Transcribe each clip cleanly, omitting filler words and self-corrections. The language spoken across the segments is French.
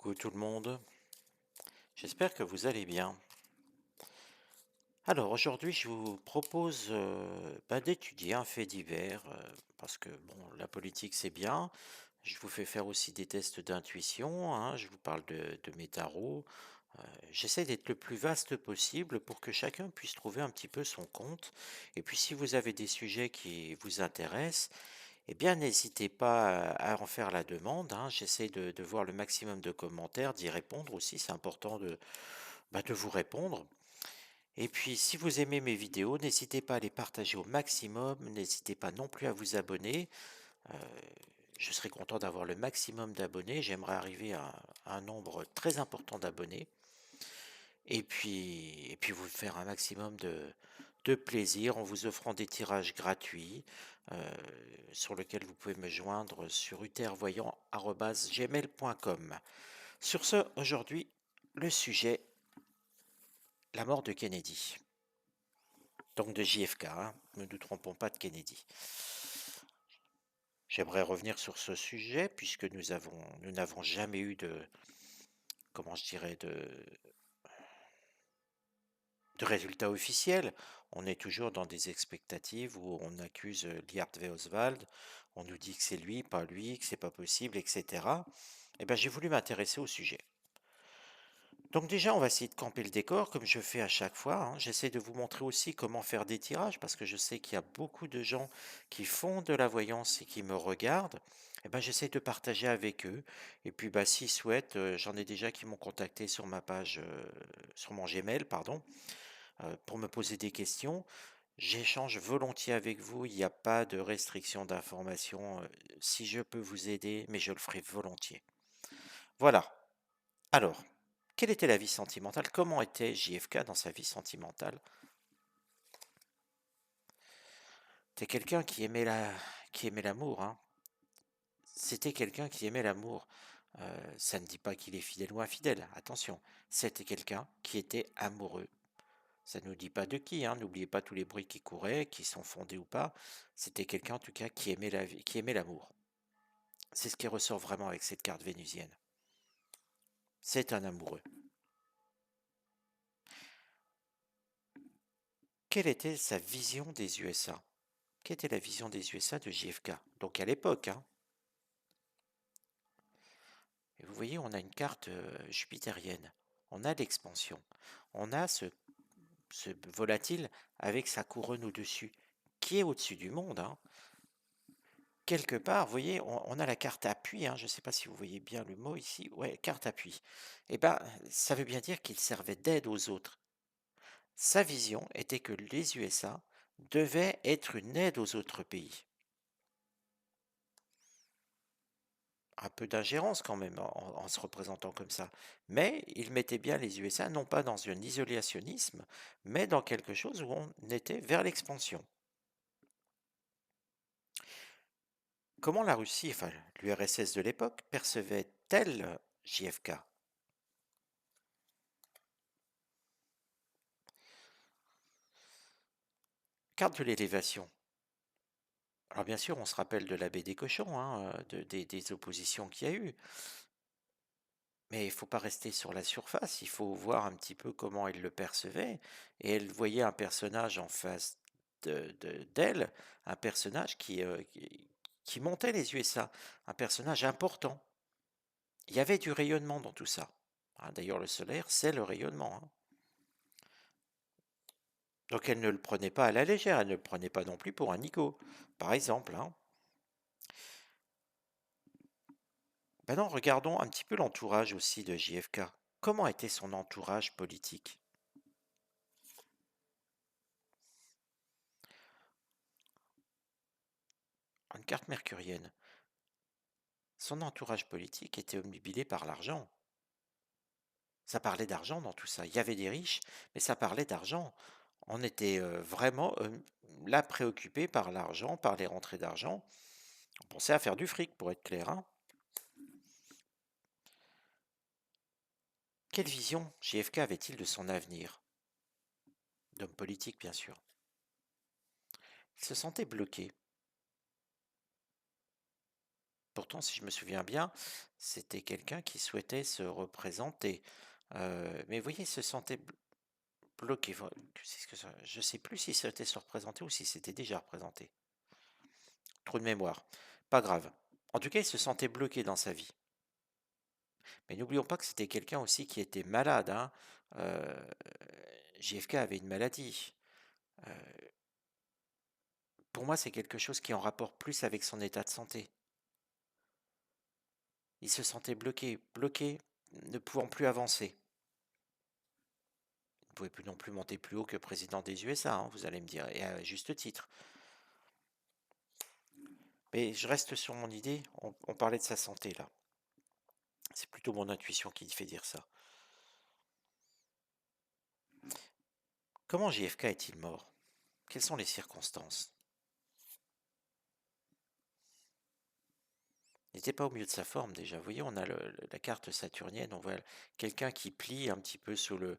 Coucou tout le monde, j'espère que vous allez bien. Alors aujourd'hui je vous propose d'étudier un fait divers, parce que bon, la politique c'est bien. Je vous fais faire aussi des tests d'intuition, hein, je vous parle de mes tarots. J'essaie d'être le plus vaste possible pour que chacun puisse trouver un petit peu son compte. Et puis si vous avez des sujets qui vous intéressent, eh bien n'hésitez pas à en faire la demande, hein. J'essaie de voir le maximum de commentaires, d'y répondre aussi, c'est important de vous répondre. Et puis, si vous aimez mes vidéos, n'hésitez pas à les partager au maximum. N'hésitez pas non plus à vous abonner. Euh, je serais content d'avoir le maximum d'abonnés. J'aimerais arriver à un nombre très important d'abonnés. Et puis vous faire un maximum de plaisir en vous offrant des tirages gratuits euh, sur lesquels vous pouvez me joindre sur uthervoyant@gmail.com. Sur ce, aujourd'hui, le sujet, la mort de Kennedy. Donc de JFK, hein, ne nous trompons pas de Kennedy. J'aimerais revenir sur ce sujet puisque nous n'avons jamais eu comment je dirais, de résultats officiels. On est toujours dans des expectatives où on accuse Lee Harvey Oswald, on nous dit que c'est lui, pas lui, que c'est pas possible, etc. Eh bien, j'ai voulu m'intéresser au sujet. Donc déjà, on va essayer de camper le décor comme je fais à chaque fois, hein. J'essaie de vous montrer aussi comment faire des tirages parce que je sais qu'il y a beaucoup de gens qui font de la voyance et qui me regardent. Eh ben, j'essaie de partager avec eux. Et puis, s'ils souhaitent, j'en ai déjà qui m'ont contacté sur ma page, sur mon Gmail, pardon, pour me poser des questions. J'échange volontiers avec vous. Il n'y a pas de restriction d'information. Si je peux vous aider, mais je le ferai volontiers. Voilà. Alors, quelle était la vie sentimentale? Comment était JFK dans sa vie sentimentale? C'était quelqu'un qui aimait l'amour, hein. C'était quelqu'un qui aimait l'amour. Ça ne dit pas qu'il est fidèle ou infidèle, attention. C'était quelqu'un qui était amoureux. Ça ne nous dit pas de qui, hein. N'oubliez pas tous les bruits qui couraient, qui sont fondés ou pas. C'était quelqu'un en tout cas qui aimait la vie, qui aimait l'amour. C'est ce qui ressort vraiment avec cette carte vénusienne. C'est un amoureux. Quelle était sa vision des USA? Quelle était la vision des USA de JFK? Donc à l'époque, hein. Et vous voyez, on a une carte jupitérienne. On a l'expansion. On a ce volatile avec sa couronne au-dessus, qui est au-dessus du monde, hein. Quelque part, vous voyez, on a la carte appui, hein. Je ne sais pas si vous voyez bien le mot ici. Ouais, carte appui. Eh bien, ça veut bien dire qu'il servait d'aide aux autres. Sa vision était que les USA devaient être une aide aux autres pays. Un peu d'ingérence quand même en se représentant comme ça. Mais il mettait bien les USA non pas dans un isolationnisme, mais dans quelque chose où on était vers l'expansion. Comment la Russie, enfin l'URSS de l'époque, percevait-elle JFK? Carte de l'élévation. Alors bien sûr, on se rappelle de la baie des cochons, hein, des oppositions qu'il y a eu. Mais il ne faut pas rester sur la surface, il faut voir un petit peu comment elle le percevait. Et elle voyait un personnage en face d'elle, un personnage qui montait les USA, un personnage important. Il y avait du rayonnement dans tout ça, hein. D'ailleurs, le solaire, c'est le rayonnement, hein. Donc elle ne le prenait pas à la légère, elle ne le prenait pas non plus pour un nigo, par exemple, hein. Maintenant, regardons un petit peu l'entourage aussi de JFK. Comment était son entourage politique? Une carte mercurienne. Son entourage politique était obnubilé par l'argent. Ça parlait d'argent dans tout ça. Il y avait des riches, mais ça parlait d'argent. On était vraiment là préoccupé par l'argent, par les rentrées d'argent. On pensait à faire du fric, pour être clair, hein. Quelle vision JFK avait-il de son avenir? D'homme politique, bien sûr. Il se sentait bloqué. Pourtant, si je me souviens bien, c'était quelqu'un qui souhaitait se représenter. Mais vous voyez, il se sentait bloqué. Je sais plus si c'était se représenter ou si c'était déjà représenté. Trop de mémoire. Pas grave. En tout cas, il se sentait bloqué dans sa vie. Mais n'oublions pas que c'était quelqu'un aussi qui était malade, hein. Euh, JFK avait une maladie. Euh, pour moi, c'est quelque chose qui est en rapport plus avec son état de santé. Il se sentait bloqué, bloqué, ne pouvant plus avancer. Il ne pouvait plus non plus monter plus haut que président des USA, hein, vous allez me dire, et à juste titre. Mais je reste sur mon idée, on parlait de sa santé là. C'est plutôt mon intuition qui fait dire ça. Comment JFK est-il mort? Quelles sont les circonstances? Il n'était pas au milieu de sa forme déjà. Vous voyez, on a la carte saturnienne, on voit quelqu'un qui plie un petit peu sous le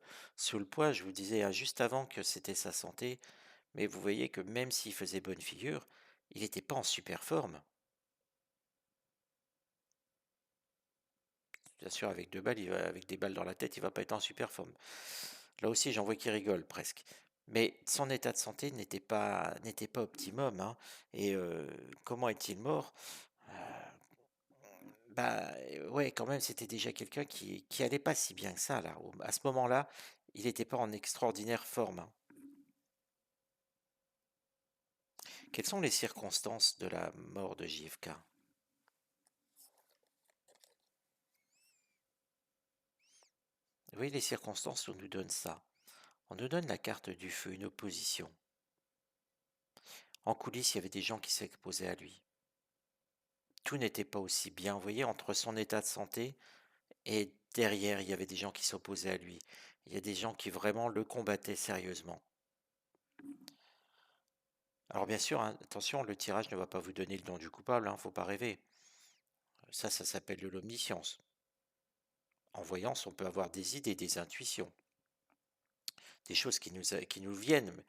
poids. Je vous disais hein, juste avant que c'était sa santé, mais vous voyez que même s'il faisait bonne figure, il n'était pas en super forme. Bien sûr, avec deux balles, avec des balles dans la tête, il va pas être en super forme. Là aussi, j'en vois qui rigolent presque. Mais son état de santé n'était pas optimum, hein. Et comment est-il mort? Euh, Bah ouais, quand même, c'était déjà quelqu'un qui allait pas si bien que ça, là. À ce moment-là, il n'était pas en extraordinaire forme, hein. Quelles sont les circonstances de la mort de JFK? Oui, les circonstances, on nous donne ça. On nous donne la carte du feu, une opposition. En coulisses, il y avait des gens qui s'exposaient à lui. Tout n'était pas aussi bien. Vous voyez, entre son état de santé et derrière, il y avait des gens qui s'opposaient à lui. Il y a des gens qui vraiment le combattaient sérieusement. Alors bien sûr, hein, attention, le tirage ne va pas vous donner le nom du coupable, hein, faut pas rêver. Ça s'appelle de l'omniscience. En voyance, on peut avoir des idées, des intuitions, des choses qui nous viennent.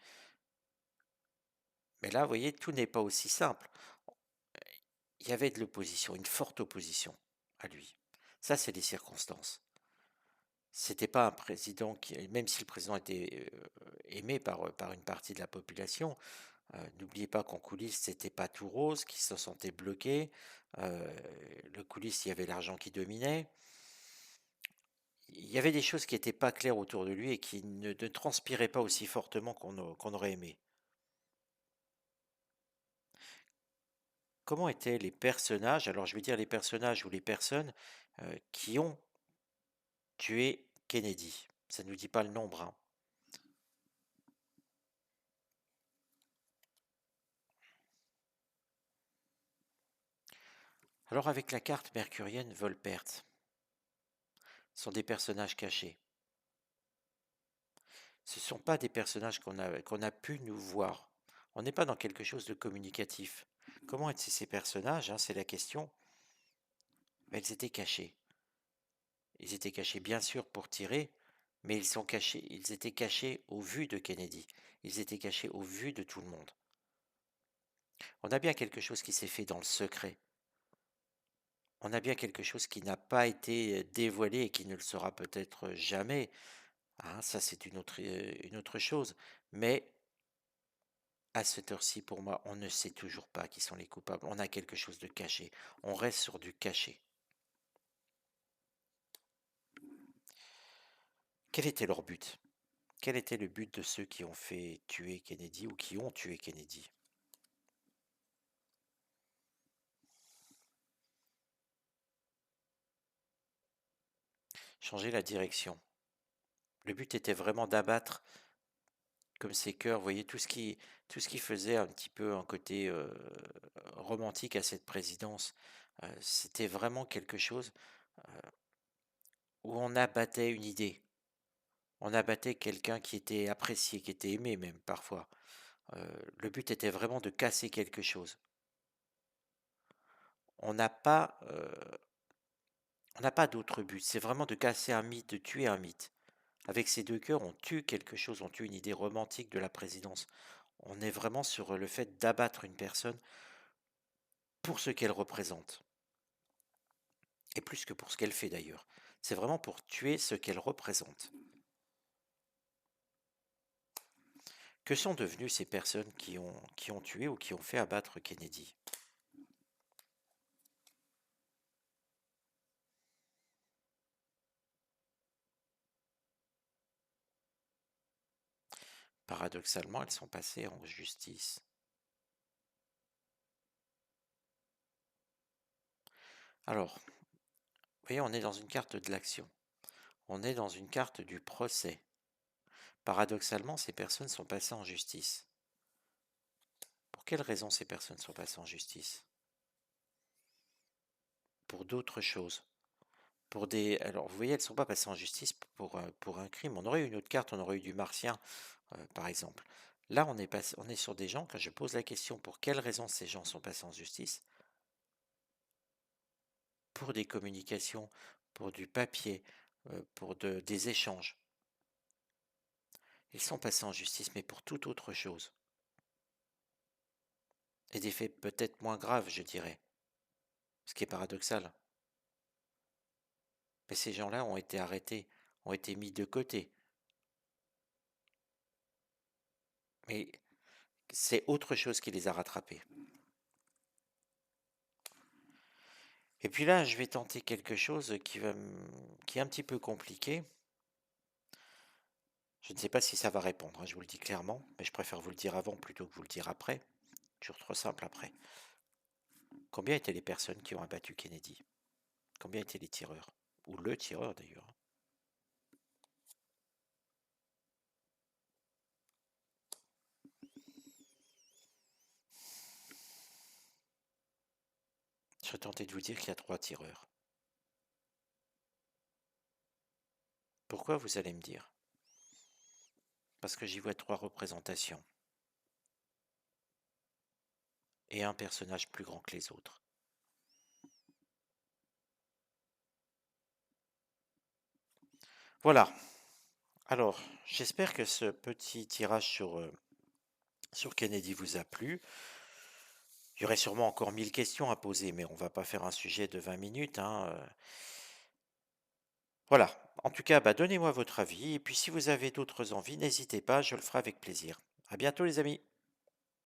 Mais là, vous voyez, tout n'est pas aussi simple. Il y avait de l'opposition, une forte opposition à lui. Ça, c'est des circonstances. C'était pas un président qui, même si le président était aimé par une partie de la population, n'oubliez pas qu'en coulisses, c'était pas tout rose, qu'il se sentait bloqué. Euh, le coulisses, il y avait l'argent qui dominait. Il y avait des choses qui n'étaient pas claires autour de lui et qui ne transpiraient pas aussi fortement qu'on aurait aimé. Comment étaient les personnages, alors je vais dire les personnages ou les personnes qui ont tué Kennedy? Ça ne nous dit pas le nombre, hein. Alors avec la carte mercurienne Volperte, ce sont des personnages cachés. Ce ne sont pas des personnages qu'on a pu nous voir. On n'est pas dans quelque chose de communicatif. Comment étaient ces personnages, hein, c'est la question. Mais ils étaient cachés. Ils étaient cachés bien sûr pour tirer, mais ils étaient cachés au vu de Kennedy. Ils étaient cachés au vu de tout le monde. On a bien quelque chose qui s'est fait dans le secret. On a bien quelque chose qui n'a pas été dévoilé et qui ne le sera peut-être jamais. Hein, ça, c'est une autre chose. Mais à cette heure-ci, pour moi, on ne sait toujours pas qui sont les coupables. On a quelque chose de caché. On reste sur du caché. Quel était leur but? Quel était le but de ceux qui ont fait tuer Kennedy ou qui ont tué Kennedy? Changer la direction. Le but était vraiment d'abattre comme ces cœurs, vous voyez, tout ce qui faisait un petit peu un côté romantique à cette présidence. C'était vraiment quelque chose où on abattait une idée. On abattait quelqu'un qui était apprécié, qui était aimé même parfois. Le but était vraiment de casser quelque chose. On n'a pas, on n'a pas d'autre but. C'est vraiment de casser un mythe, de tuer un mythe. Avec ces deux cœurs, on tue quelque chose, on tue une idée romantique de la présidence. On est vraiment sur le fait d'abattre une personne pour ce qu'elle représente. Et plus que pour ce qu'elle fait d'ailleurs. C'est vraiment pour tuer ce qu'elle représente. Que sont devenues ces personnes qui ont tué ou qui ont fait abattre Kennedy? Paradoxalement, elles sont passées en justice. Alors, vous voyez, on est dans une carte de l'action. On est dans une carte du procès. Paradoxalement, ces personnes sont passées en justice. Pour quelles raisons ces personnes sont passées en justice? Pour d'autres choses. Alors, vous voyez, elles ne sont pas passées en justice pour un crime. On aurait eu une autre carte, on aurait eu du martien, par exemple. Là, on est sur des gens, quand je pose la question pour quelles raisons ces gens sont passés en justice, pour des communications, pour du papier, des échanges. Ils sont passés en justice, mais pour toute autre chose. Et des faits peut-être moins graves, je dirais. Ce qui est paradoxal. Mais ces gens-là ont été arrêtés, ont été mis de côté. Mais c'est autre chose qui les a rattrapés. Et puis là, je vais tenter quelque chose qui est un petit peu compliqué. Je ne sais pas si ça va répondre, hein, je vous le dis clairement, mais je préfère vous le dire avant plutôt que vous le dire après. Toujours trop simple après. Combien étaient les personnes qui ont abattu Kennedy? Combien étaient les tireurs? Ou le tireur d'ailleurs. Je serais tenté de vous dire qu'il y a 3 tireurs. Pourquoi, vous allez me dire? Parce que j'y vois 3 représentations. Et un personnage plus grand que les autres. Voilà. Alors, j'espère que ce petit tirage sur Kennedy vous a plu. Il y aurait sûrement encore 1000 questions à poser, mais on va pas faire un sujet de 20 minutes, hein. Voilà. En tout cas, bah, donnez-moi votre avis. Et puis, si vous avez d'autres envies, n'hésitez pas, je le ferai avec plaisir. À bientôt, les amis.